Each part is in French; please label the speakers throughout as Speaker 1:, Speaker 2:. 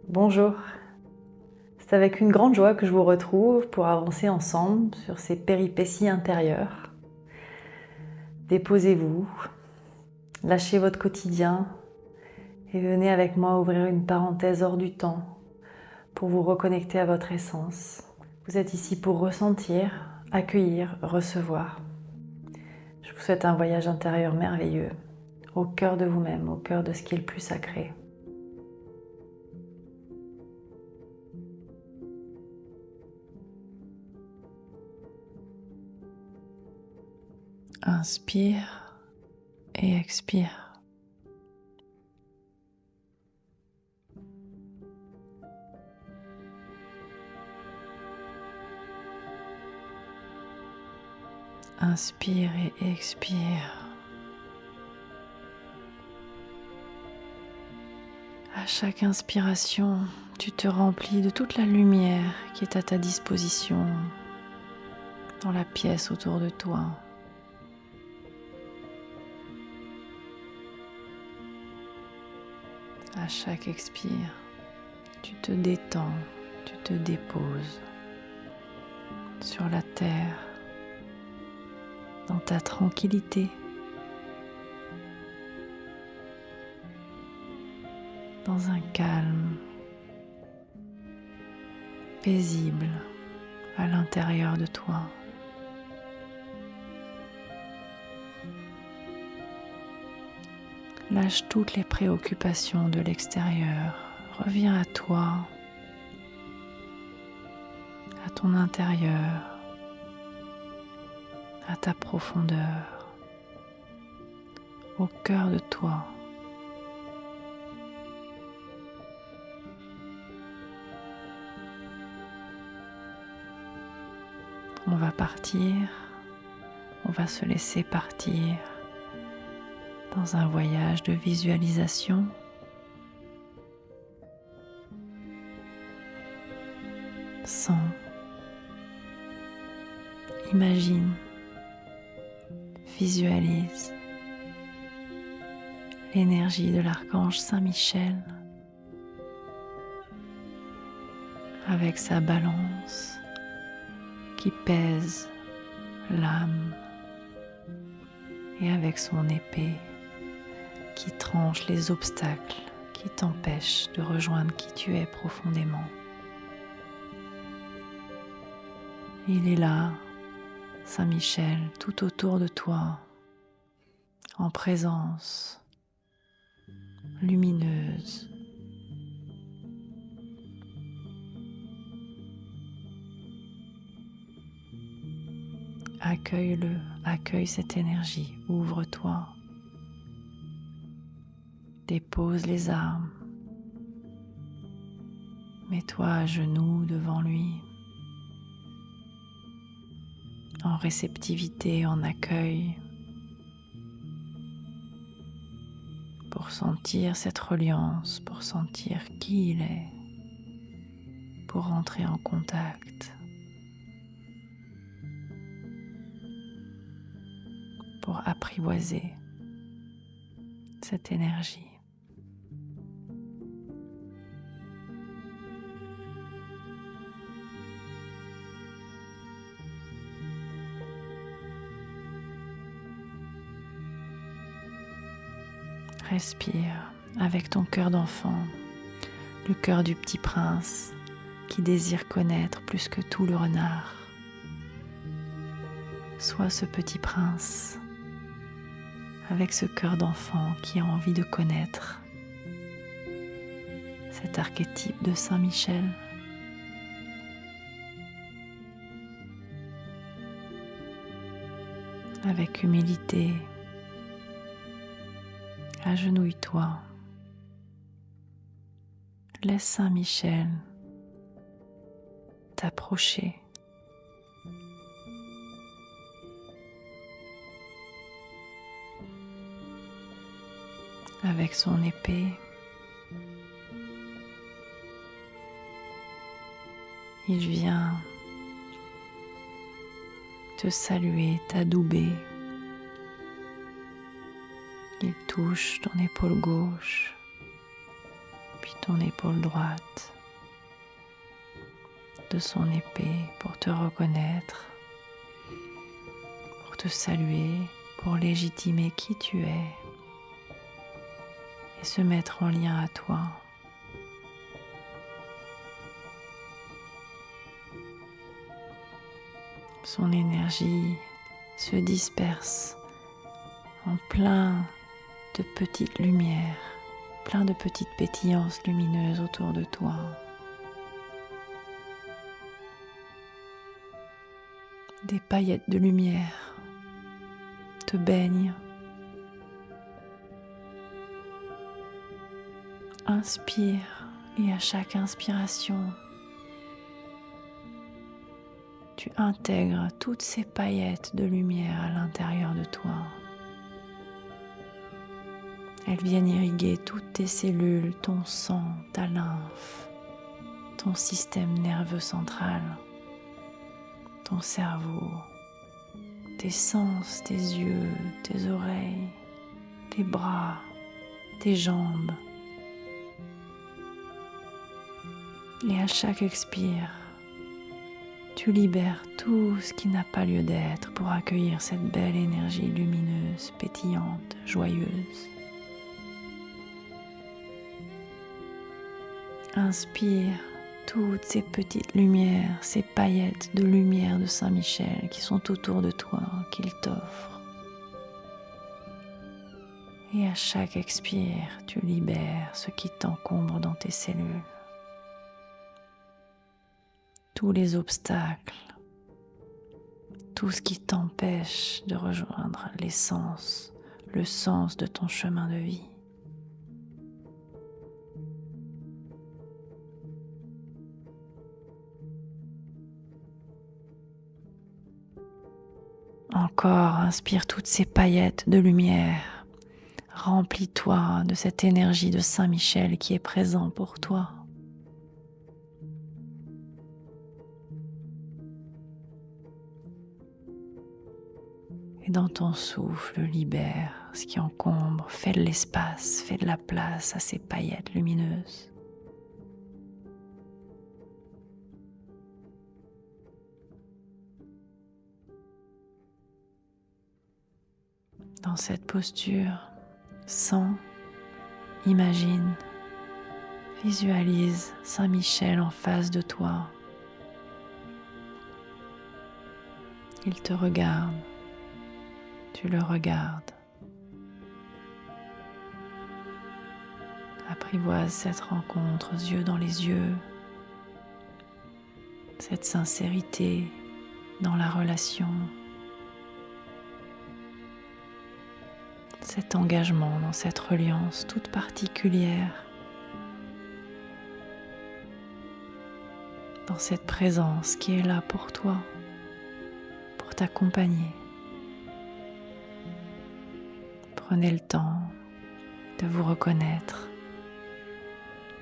Speaker 1: Bonjour, c'est avec une grande joie que je vous retrouve pour avancer ensemble sur ces péripéties intérieures. Déposez-vous, lâchez votre quotidien et venez avec moi ouvrir une parenthèse hors du temps pour vous reconnecter à votre essence. Vous êtes ici pour ressentir, accueillir, recevoir. Je vous souhaite un voyage intérieur merveilleux, au cœur de vous-même, au cœur de ce qui est le plus sacré. Inspire et expire. Inspire et expire. À chaque inspiration, tu te remplis de toute la lumière qui est à ta disposition dans la pièce autour de toi. À chaque expire, tu te détends, tu te déposes sur la terre, dans ta tranquillité, dans un calme paisible à l'intérieur de toi. Lâche toutes les préoccupations de l'extérieur. Reviens à toi, à ton intérieur, à ta profondeur, au cœur de toi. On va partir, on va se laisser partir dans un voyage de visualisation. Sens, imagine, visualise l'énergie de l'archange Saint-Michel avec sa balance qui pèse l'âme et avec son épée qui tranche les obstacles qui t'empêchent de rejoindre qui tu es profondément. Il est là, Saint-Michel, tout autour de toi, en présence lumineuse. Accueille-le, accueille cette énergie, ouvre-toi, dépose les armes, mets-toi à genoux devant lui, en réceptivité, en accueil, pour sentir cette reliance, pour sentir qui il est, pour rentrer en contact, pour apprivoiser cette énergie. Respire avec ton cœur d'enfant, le cœur du petit prince qui désire connaître plus que tout le renard. Sois ce petit prince avec ce cœur d'enfant qui a envie de connaître cet archétype de Saint-Michel. Avec humilité, agenouille-toi. Laisse Saint-Michel t'approcher. Avec son épée, il vient te saluer, t'adouber. Il touche ton épaule gauche, puis ton épaule droite, de son épée pour te reconnaître, pour te saluer, pour légitimer qui tu es et se mettre en lien à toi. Son énergie se disperse en plein de petites lumières, plein de petites pétillances lumineuses autour de toi. Des paillettes de lumière te baignent. Inspire et à chaque inspiration, tu intègres toutes ces paillettes de lumière à l'intérieur de toi. Elles viennent irriguer toutes tes cellules, ton sang, ta lymphe, ton système nerveux central, ton cerveau, tes sens, tes yeux, tes oreilles, tes bras, tes jambes. Et à chaque expire, tu libères tout ce qui n'a pas lieu d'être pour accueillir cette belle énergie lumineuse, pétillante, joyeuse. Inspire toutes ces petites lumières, ces paillettes de lumière de Saint-Michel qui sont autour de toi, qu'il t'offre. Et à chaque expire, tu libères ce qui t'encombre dans tes cellules. Tous les obstacles, tout ce qui t'empêche de rejoindre l'essence, le sens de ton chemin de vie. Encore, inspire toutes ces paillettes de lumière. Remplis-toi de cette énergie de Saint-Michel qui est présent pour toi. Et dans ton souffle, libère ce qui encombre, fais de l'espace, fais de la place à ces paillettes lumineuses. Dans cette posture, sens, imagine, visualise Saint-Michel en face de toi. Il te regarde. Tu le regardes. Apprivoise cette rencontre, yeux dans les yeux, cette sincérité dans la relation, cet engagement dans cette reliance toute particulière, dans cette présence qui est là pour toi, pour t'accompagner. Prenez le temps de vous reconnaître,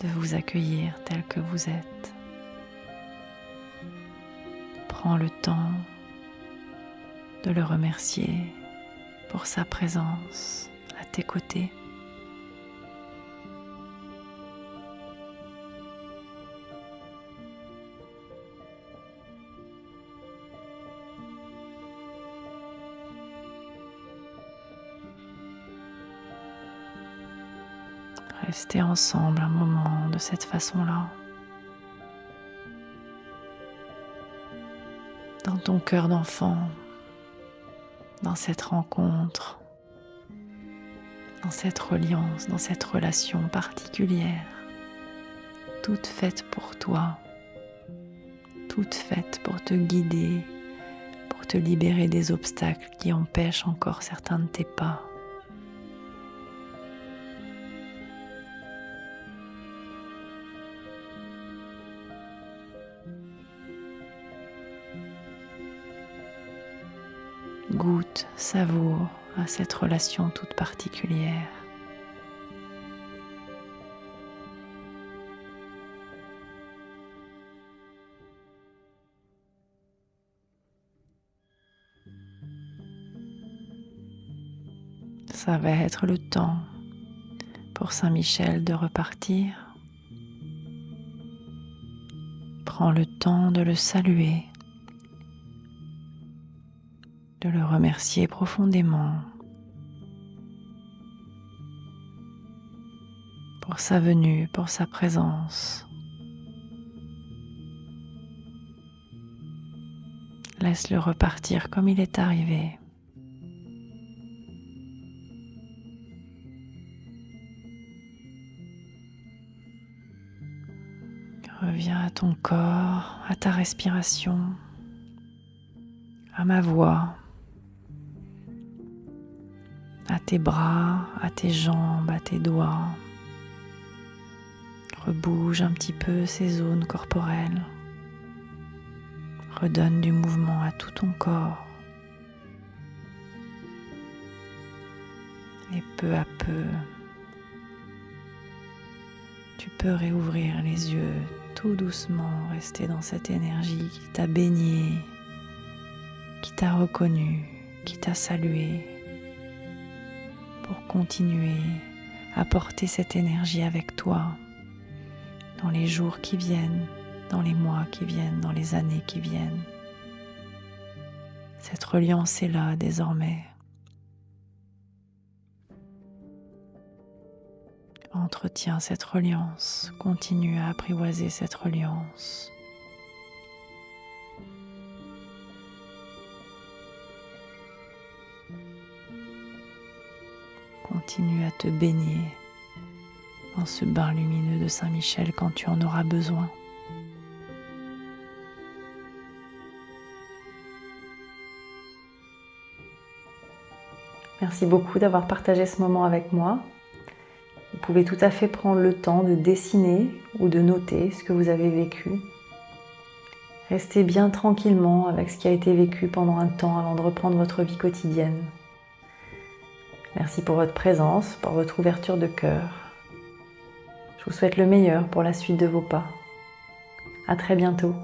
Speaker 1: de vous accueillir tel que vous êtes. Prends le temps de le remercier pour sa présence à tes côtés. Restez ensemble un moment de cette façon-là. Dans ton cœur d'enfant, dans cette rencontre, dans cette reliance, dans cette relation particulière, toute faite pour toi, toute faite pour te guider, pour te libérer des obstacles qui empêchent encore certains de tes pas. Goûte, savoure à cette relation toute particulière. Ça va être le temps pour Saint-Michel de repartir Prends le temps de le saluer, de le remercier profondément pour sa venue, pour sa présence. Laisse-le repartir comme il est arrivé. Reviens à ton corps, à ta respiration, à ma voix, à tes bras, à tes jambes, à tes doigts. Rebouge un petit peu ces zones corporelles. Redonne du mouvement à tout ton corps. Et peu à peu, tu peux réouvrir les yeux tout doucement, rester dans cette énergie qui t'a baigné, qui t'a reconnu, qui t'a salué, pour continuer à porter cette énergie avec toi dans les jours qui viennent, dans les mois qui viennent, dans les années qui viennent. Cette reliance est là désormais. Entretiens cette reliance, continue à apprivoiser cette reliance. Continue à te baigner dans ce bain lumineux de Saint-Michel quand tu en auras besoin. Merci beaucoup d'avoir partagé ce moment avec moi. Vous pouvez tout à fait prendre le temps de dessiner ou de noter ce que vous avez vécu. Restez bien tranquillement avec ce qui a été vécu pendant un temps avant de reprendre votre vie quotidienne. Merci pour votre présence, pour votre ouverture de cœur. Je vous souhaite le meilleur pour la suite de vos pas. À très bientôt.